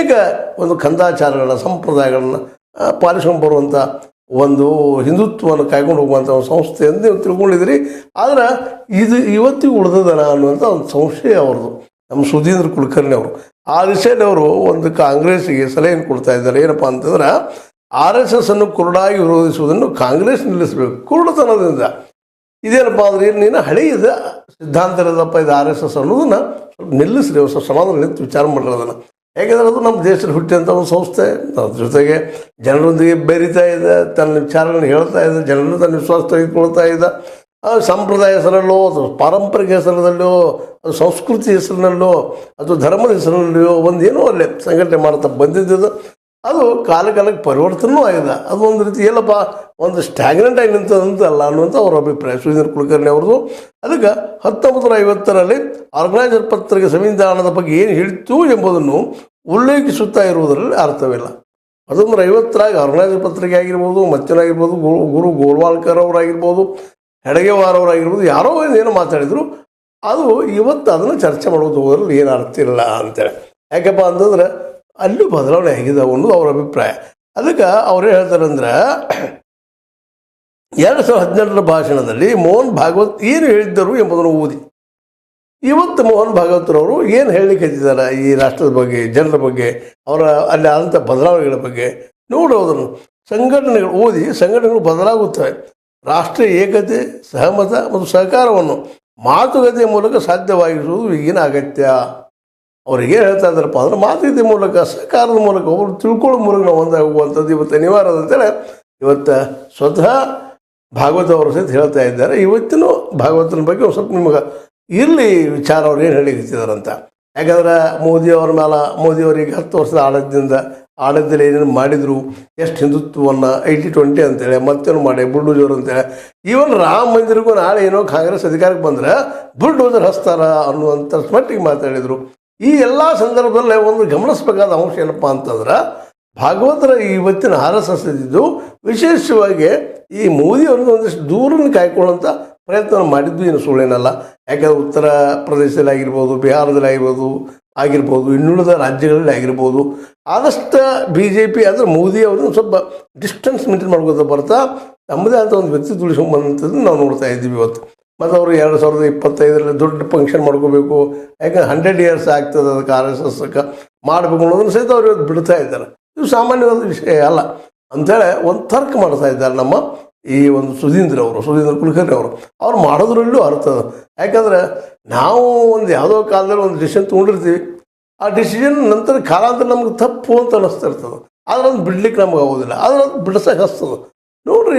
ಅನೇಕ ಒಂದು ಕಂದಾಚಾರಗಳನ್ನ ಸಂಪ್ರದಾಯಗಳನ್ನ ಪಾಲಿಸ್ಕೊಂಡು ಬರುವಂಥ ಒಂದು ಹಿಂದುತ್ವವನ್ನು ಕಾಯ್ಕೊಂಡು ಹೋಗುವಂಥ ಒಂದು ಸಂಸ್ಥೆ ಅಂತ ನೀವು ತಿಳ್ಕೊಂಡಿದ್ರಿ. ಆದ್ರೆ ಇದು ಇವತ್ತಿಗೂ ಉಳಿದದನ ಅನ್ನುವಂಥ ಒಂದು ಸಂಶಯ ಅವ್ರದ್ದು. ನಮ್ಮ ಸುಧೀಂದ್ರ ಕುಲಕರ್ಣಿ ಅವರು ಆ ದಿಶೆಯಲ್ಲಿ ಅವರು ಒಂದು ಕಾಂಗ್ರೆಸ್ಸಿಗೆ ಸಲಹೆಯನ್ನು ಕೊಡ್ತಾ ಇದ್ದಾರೆ. ಏನಪ್ಪ ಅಂತಂದ್ರೆ RSS ಅನ್ನು ಕುರುಡಾಗಿ ವಿರೋಧಿಸುವುದನ್ನು ಕಾಂಗ್ರೆಸ್ ನಿಲ್ಲಿಸಬೇಕು ಕುರುಡುತನದಿಂದ. ಇದೇನಪ್ಪ ಅಂದ್ರೆ ನೀನು ಹಳೆಯದ ಸಿದ್ಧಾಂತ ಇರೋದಪ್ಪ ಇದು RSS ಅನ್ನೋದನ್ನ ಸ್ವಲ್ಪ ನಿಲ್ಲಿಸ್ರಿ, ಹೊಸ ಸಮಾಧಾನ ನಿಂತು ವಿಚಾರ ಮಾಡಿರೋದನ್ನು. ಯಾಕೆಂದರೆ ಅದು ನಮ್ಮ ದೇಶದಲ್ಲಿ ಹುಟ್ಟಿದಂಥ ಒಂದು ಸಂಸ್ಥೆ, ಅದ್ರ ಜೊತೆಗೆ ಜನರೊಂದಿಗೆ ಬೆರೀತಾ ಇದೆ, ತನ್ನ ವಿಚಾರಗಳನ್ನು ಹೇಳ್ತಾ ಇದೆ, ಜನರನ್ನು ತನ್ನ ವಿಶ್ವಾಸ ತೆಗೆದುಕೊಳ್ತಾ ಇದೆ. ಸಂಪ್ರದಾಯ ಹೆಸರಲ್ಲೋ ಅಥವಾ ಪಾರಂಪರಿಕ ಹೆಸರಿನಲ್ಲೋ ಅದು ಸಂಸ್ಕೃತಿ ಹೆಸರಿನಲ್ಲೋ ಅಥವಾ ಧರ್ಮದ ಹೆಸರಿನಲ್ಲೋ ಒಂದೇನೋ ಅಲ್ಲೇ ಸಂಘಟನೆ ಮಾಡ್ತಾ ಬಂದಿದ್ದು. ಅದು ಕಾಲಕ್ಕೆ ಪರಿವರ್ತನೂ ಆಗಿದೆ. ಅದು ಒಂದು ರೀತಿ ಎಲ್ಲಪ್ಪ ಒಂದು ಸ್ಟ್ಯಾಗ್ನೆಂಟ್ ಆಗಿ ನಿಂತದಂತಲ್ಲ ಅನ್ನುವಂಥ ಅವ್ರ ಅಭಿಪ್ರಾಯ ಸುಧೀಂದ್ರ ಕುಲಕರ್ಣಿ ಅವ್ರದ್ದು. ಅದಕ್ಕೆ 1950ರಲ್ಲಿ ಆರ್ಗನೈಸರ್ ಪತ್ರಿಕೆ ಸಂವಿಧಾನದ ಬಗ್ಗೆ ಏನು ಹೇಳಿತು ಎಂಬುದನ್ನು ಉಲ್ಲೇಖಿಸುತ್ತಾ ಇರುವುದರಲ್ಲಿ ಅರ್ಥವಿಲ್ಲ. 1950ರಾಗ ಆರ್ಗನೈಸರ್ ಪತ್ರಿಕೆ ಆಗಿರ್ಬೋದು, ಮತ್ತೇನಾಗಿರ್ಬೋದು, ಗುರು ಗೋಲ್ವಾಲ್ಕರ್ ಅವರಾಗಿರ್ಬೋದು, ಹೆಡಗೇವಾರ್ ಅವರಾಗಿರ್ಬೋದು, ಯಾರೋ ಏನೋ ಮಾತಾಡಿದರು. ಅದು ಇವತ್ತು ಅದನ್ನು ಚರ್ಚೆ ಮಾಡೋದು ಹೋದ್ರಲ್ಲಿ ಏನು ಅರ್ಥ ಇಲ್ಲ ಅಂತೇಳಿ. ಯಾಕಪ್ಪ ಅಂತಂದ್ರೆ ಅಲ್ಲೂ ಬದಲಾವಣೆ ಆಗಿದೆ ಅನ್ನೋದು ಅವ್ರ ಅಭಿಪ್ರಾಯ. ಅದಕ್ಕೆ ಅವ್ರು ಹೇಳ್ತಾರೆ ಅಂದ್ರೆ 2018ರ ಭಾಷಣದಲ್ಲಿ ಮೋಹನ್ ಭಾಗವತ್ ಏನು ಹೇಳಿದ್ದರು ಎಂಬುದನ್ನು ಓದಿ. ಇವತ್ತು ಮೋಹನ್ ಭಾಗವತರವರು ಏನು ಹೇಳಲಿಕ್ಕೆ ಹಚ್ಚಿದ್ದಾರೆ ಈ ರಾಷ್ಟ್ರದ ಬಗ್ಗೆ, ಜನರ ಬಗ್ಗೆ, ಅವರ ಅಲ್ಲಿ ಆದಂಥ ಬದಲಾವಣೆಗಳ ಬಗ್ಗೆ ನೋಡೋದನ್ನು. ಸಂಘಟನೆಗಳು ಓದಿ, ಸಂಘಟನೆಗಳು ಬದಲಾಗುತ್ತವೆ. ರಾಷ್ಟ್ರೀಯ ಏಕತೆ, ಸಹಮತ ಮತ್ತು ಸಹಕಾರವನ್ನು ಮಾತುಕತೆಯ ಮೂಲಕ ಸಾಧ್ಯವಾಗಿಸುವುದು ಈಗಿನ ಅಗತ್ಯ. ಅವ್ರಿಗೆ ಏನು ಹೇಳ್ತಾ ಇದ್ದಾರಪ್ಪ ಅಂದ್ರೆ ಮಾತುಕತೆ ಮೂಲಕ, ಸಹಕಾರದ ಮೂಲಕ, ಒಬ್ಬರು ತಿಳ್ಕೊಳ್ಳೋ ಮೂಲಕ ನಾವು ಒಂದಾಗಿ ಹೋಗುವಂಥದ್ದು ಇವತ್ತು ಅನಿವಾರ್ಯ ಅಂತೇಳಿ ಇವತ್ತು ಸ್ವತಃ ಭಾಗವತ ಅವರು ಸಹಿತ ಹೇಳ್ತಾ ಇದ್ದಾರೆ. ಇವತ್ತಿನ ಭಾಗವತನ ಬಗ್ಗೆ ಒಂದು ಸ್ವಲ್ಪ ನಿಮಗೆ ಇರಲಿ ವಿಚಾರ ಅವ್ರು ಏನು ಹೇಳಿದ್ದಾರಂತ. ಯಾಕಂದ್ರೆ ಮೋದಿಯವರಿಗೆ 10 ವರ್ಷದ ಆಡಳಿತದಲ್ಲಿ ಏನೇನು ಮಾಡಿದರು, ಎಷ್ಟು ಹಿಂದುತ್ವವನ್ನು 80-20 ಅಂತೇಳಿ ಮತ್ತೇನು ಮಾಡಿ ಬುಲ್ಡೋಜರ್ ಅಂತೇಳಿ. ಈವನ್ ರಾಮ ಮಂದಿರಕ್ಕೂ ನಾಳೆ ಏನೋ ಕಾಂಗ್ರೆಸ್ ಅಧಿಕಾರಕ್ಕೆ ಬಂದರೆ ಬುಲ್ಡೋಜರ್ ಹಚ್ತಾರ ಅನ್ನುವಂಥ ಮಟ್ಟಿಗೆ ಮಾತಾಡಿದರು. ಈ ಎಲ್ಲ ಸಂದರ್ಭದಲ್ಲೇ ಒಂದು ಗಮನಿಸಬೇಕಾದ ಅಂಶ ಏನಪ್ಪ ಅಂತಂದ್ರೆ ಭಾಗವತರ ಇವತ್ತಿನ RSS ಇದ್ದಿದ್ದು ವಿಶೇಷವಾಗಿ ಈ ಮೋದಿಯವ್ರನ್ನ ಒಂದಿಷ್ಟು ದೂರನ್ನು ಕಾಯ್ಕೊಳ್ಳೋಂಥ ಪ್ರಯತ್ನ ಮಾಡಿದ್ದು ಏನು ಸುಳ್ಳೇನಲ್ಲ. ಯಾಕಂದರೆ ಉತ್ತರ ಪ್ರದೇಶದಲ್ಲಿ ಆಗಿರ್ಬೋದು, ಬಿಹಾರದಲ್ಲಿ ಆಗಿರ್ಬೋದು, ಇನ್ನುಳಿದ ರಾಜ್ಯಗಳಲ್ಲಿ ಆಗಿರ್ಬೋದು, ಆದಷ್ಟು BJP ಅಂದರೆ ಮೋದಿ ಅವ್ರನ್ನ ಸ್ವಲ್ಪ ಡಿಸ್ಟೆನ್ಸ್ ಮೇಂಟೈನ್ ಮಾಡ್ಕೋತ ಬರ್ತಾ ತಮ್ಮದೇ ಅಂತ ಒಂದು ವ್ಯಕ್ತಿ ತುಳಿಸ್ಕೊಂಡ್ಬಂದಂಥದ್ದು ನಾವು ನೋಡ್ತಾ ಇದ್ದೀವಿ ಇವತ್ತು. ಮತ್ತು ಅವರು 2025ರಲ್ಲಿ ದೊಡ್ಡ ಫಂಕ್ಷನ್ ಮಾಡ್ಕೋಬೇಕು, ಯಾಕಂದ್ರೆ 100 years ಆಗ್ತದೆ ಅದಕ್ಕೆ RSSಕ್ಕೆ ಮಾಡಬೇಕು ಅನ್ನೋದನ್ನು ಸಹಿತ ಅವ್ರು ಇವತ್ತು ಬಿಡ್ತಾ ಇದ್ದಾರೆ. ಇದು ಸಾಮಾನ್ಯವಾದ ವಿಷಯ ಅಲ್ಲ ಅಂಥೇಳಿ ಒಂದು ತರ್ಕ ಮಾಡ್ತಾ ಇದ್ದಾರೆ ನಮ್ಮ ಈ ಒಂದು ಸುಧೀಂದ್ರ ಕುಲಕರ್ಣಿ ಅವರು. ಅವ್ರು ಮಾಡೋದ್ರಲ್ಲೂ ಅರ್ಥ ಅದ. ಯಾಕಂದ್ರೆ ನಾವು ಒಂದು ಯಾವುದೋ ಕಾಲದಲ್ಲಿ ಒಂದು ಡಿಸಿಷನ್ ತೊಗೊಂಡಿರ್ತೀವಿ, ಆ ಡಿಸಿಷನ್ ನಂತರ ಕಾಲಾಂತರ ನಮ್ಗೆ ತಪ್ಪು ಅಂತ ಅನ್ನಿಸ್ತಾ ಇರ್ತದೆ. ಆದ್ರೆ ಅದು ಬಿಡ್ಲಿಕ್ಕೆ ನಮ್ಗೆ ಆಗೋದಿಲ್ಲ, ಆದ್ರೆ ಅದು ಬಿಡ್ಸಕ್ಕೆ ಹಸ್ತದೆ ನೋಡ್ರಿ.